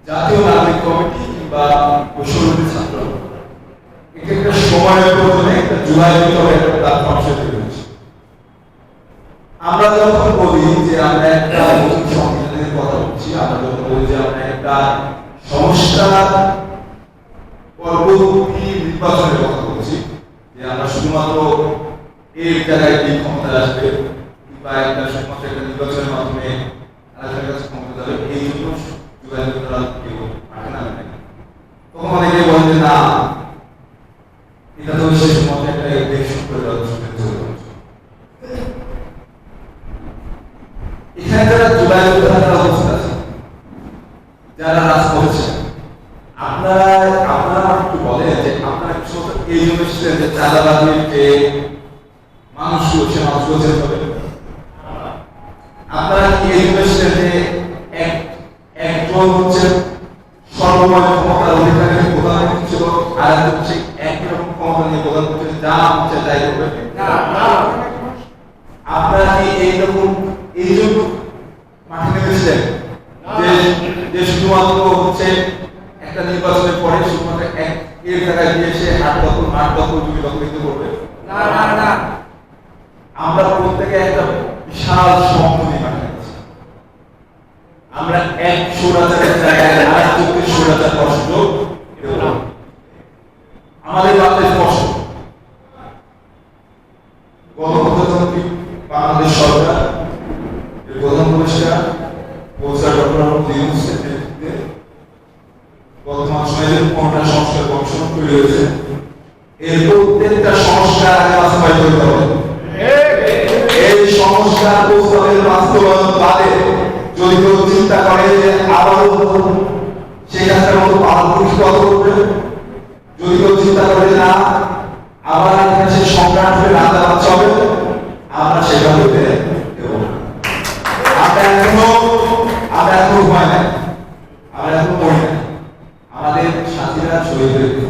জাতীয় নাগরিক কমিটি কিংবা বৈষম্যবিরোধী ছাত্র একটা সময়ের প্রয়োজনে একটা জুলাই বিপ্লবের একটা প্ল্যাটফর্ম তৈরি হয়েছে। আমরা যখন বলি যে আমরা একটা নতুন সংবিধানের কথা বলছি, আমরা যখন বলি যে আমরা একটা সংস্কার পরবর্তী নির্বাচনের কথা বলছি, যে আমরা শুধুমাত্র এর জায়গায় কি ক্ষমতা আসবে কিংবা একটা শুধুমাত্র একটা নির্বাচনের মাধ্যমে আরেকটার কাছে ক্ষমতা যাবে, এই জন্য জুলাই বিপ্লব কেউ মাঠে নামে নাই। তখন অনেকে বলেন যে না, এটা তো শেষ মধ্যে একটা ইলেকশন করে দেওয়া এখানে যারা জুলাই যোদ্ধারা অবস্থা আছে, যারা রাজপথে আপনারা একটু বলেন যে আপনারা কিছু এই জন্য ছিলেন যে চাঁদাবাজির যে মানুষগুলো সে মানুষগুলো যেতে হবে, আপনারা কি এই জন্য ছিলেন যে একজন হচ্ছে সর্বময় ক্ষমতার অধিকারী প্রধানমন্ত্রী ছিল আর একজন হচ্ছে একই রকম ক্ষমতা নিয়ে প্রধানমন্ত্রী যা হচ্ছে তাই করবে? আপনারা কি এইরকম এই জন্য মাঠে নেমেছিলেন যে শুধুমাত্র হচ্ছে একটা নির্বাচনের পরে শুধুমাত্র এর জায়গায় গিয়ে সে হাট দখল মাঠ দখল জমি দখল দিতে করবে? না, আমরা প্রত্যেকে একটা বিশাল স্বপ্ন নিয়ে মাঠে নেমেছি। আমরা এক স্বৈরাচারের জায়গায় আরেকজনকে স্বৈরাচার করার সুযোগ দেব না। আমাদের বাংলাদেশ স্পষ্ট, গণপ্রজাতন্ত্রী বাংলাদেশ সরকার এর প্রধান উপদেষ্টা প্রফেসর ডক্টর মোহাম্মদ ইউনূসের নেতৃত্বে বর্তমান সময়ে 15টা সংস্কার কমিশন তৈরি হয়েছে। এর প্রত্যেকটা সংস্কার আগে বাস্তবায়িত হতে হবে। এই সংস্কার প্রস্তাবের বাস্তবায়ন বাদে যদি কেউ চিন্তা করে যে আবারও সেই কাজটার মতো পারদর্শী কত করবে, যদি কেউ চিন্তা করে না আবার এখানে সে সংগ্রাম করে রাজা বাচ্চা হবে, আমরা সেটা হইতে দেব না। আমরা এখনো ভয় নাই, আমরা এখনো মরি নাই, আমাদের সাথীরা শহীদ হয়েছে।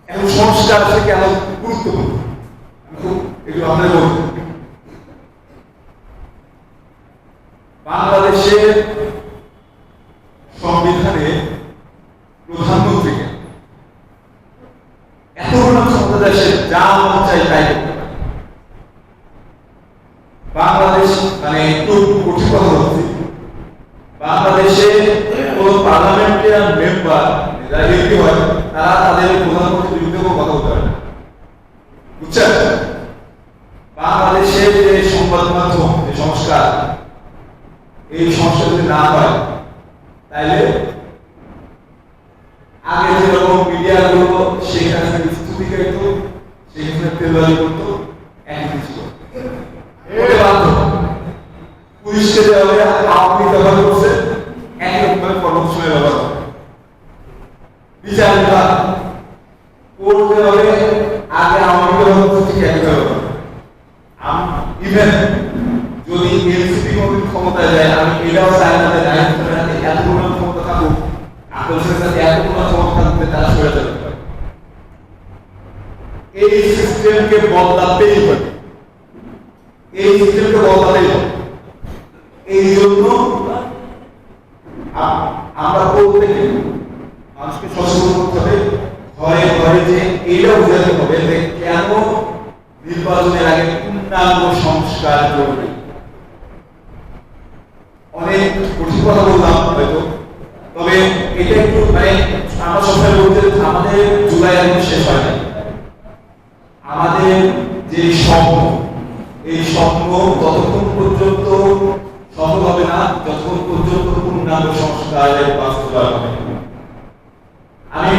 এখন সংস্কার আছে কেন গুরুত্বপূর্ণ একটু আপনাদের বলবো। বাংলাদেশের সংবিধানে প্রধানমন্ত্রীকে এত বড় ক্ষমতা দেশে যা মন চাই তাই করতে পারে। বাংলাদেশ মানে একটু কঠিন কথা বলছি, বাংলাদেশে কোন পার্লামেন্টারিয়ান মেম্বার যারা এমপি হয় তারা তাদের প্রধানমন্ত্রীর বিরুদ্ধে কথা বলতে পারে না, বুঝছেন? বাংলাদেশের যে সংবাদ মাধ্যম যে সংস্কার, এই সংস্কার যদি না হয় তাইলে আগে যেরকম মিডিয়া গুলো সেখানে স্তুতি গাইত, সেখানে তেলবাজি করতো, একই ছিল পুলিশকে যেভাবে আওয়ামী ব্যবহার করছে একই রকমের কর্মসূচি ব্যবহার করে, বিচার বিভাগ কোর্ট যেভাবে আগে আওয়ামী ব্যবহার করছে ঠিক একই ব্যবহার। ইভেন যদি এনসিপি কমিটির ক্ষমতায় যায়, আমি এটাও চাই না যে রাজনীতির হাতে এতগুলো ক্ষমতা থাকুক, আকর্ষণের সাথে এতগুলো ক্ষমতা থাকবে তারা সরে যেতে পারে। এই সিস্টেমকে বদলাতেই হবে, এই সিস্টেমকে বদলাতেই হবে। এই জন্য আমরা প্রত্যেকে মানুষকে সচেতন করতে হবে, ঘরে ঘরে যে এটা বোঝাতে হবে যে কেন নির্বাচনের আগে পূর্ণাঙ্গ সংস্কার জরুরি। অনেক কঠিন কথা বললাম হয়তো, তবে এটা একটু মানে আমরা সবসময় বলতে আমাদের জুলাই এখন শেষ হয় নাই। আমাদের যে স্বপ্ন, এই স্বপ্ন ততক্ষণ পর্যন্ত সফল হবে না যতক্ষণ পর্যন্ত পূর্ণাঙ্গ সংস্কারের বাস্তবায়ন হবে। আমি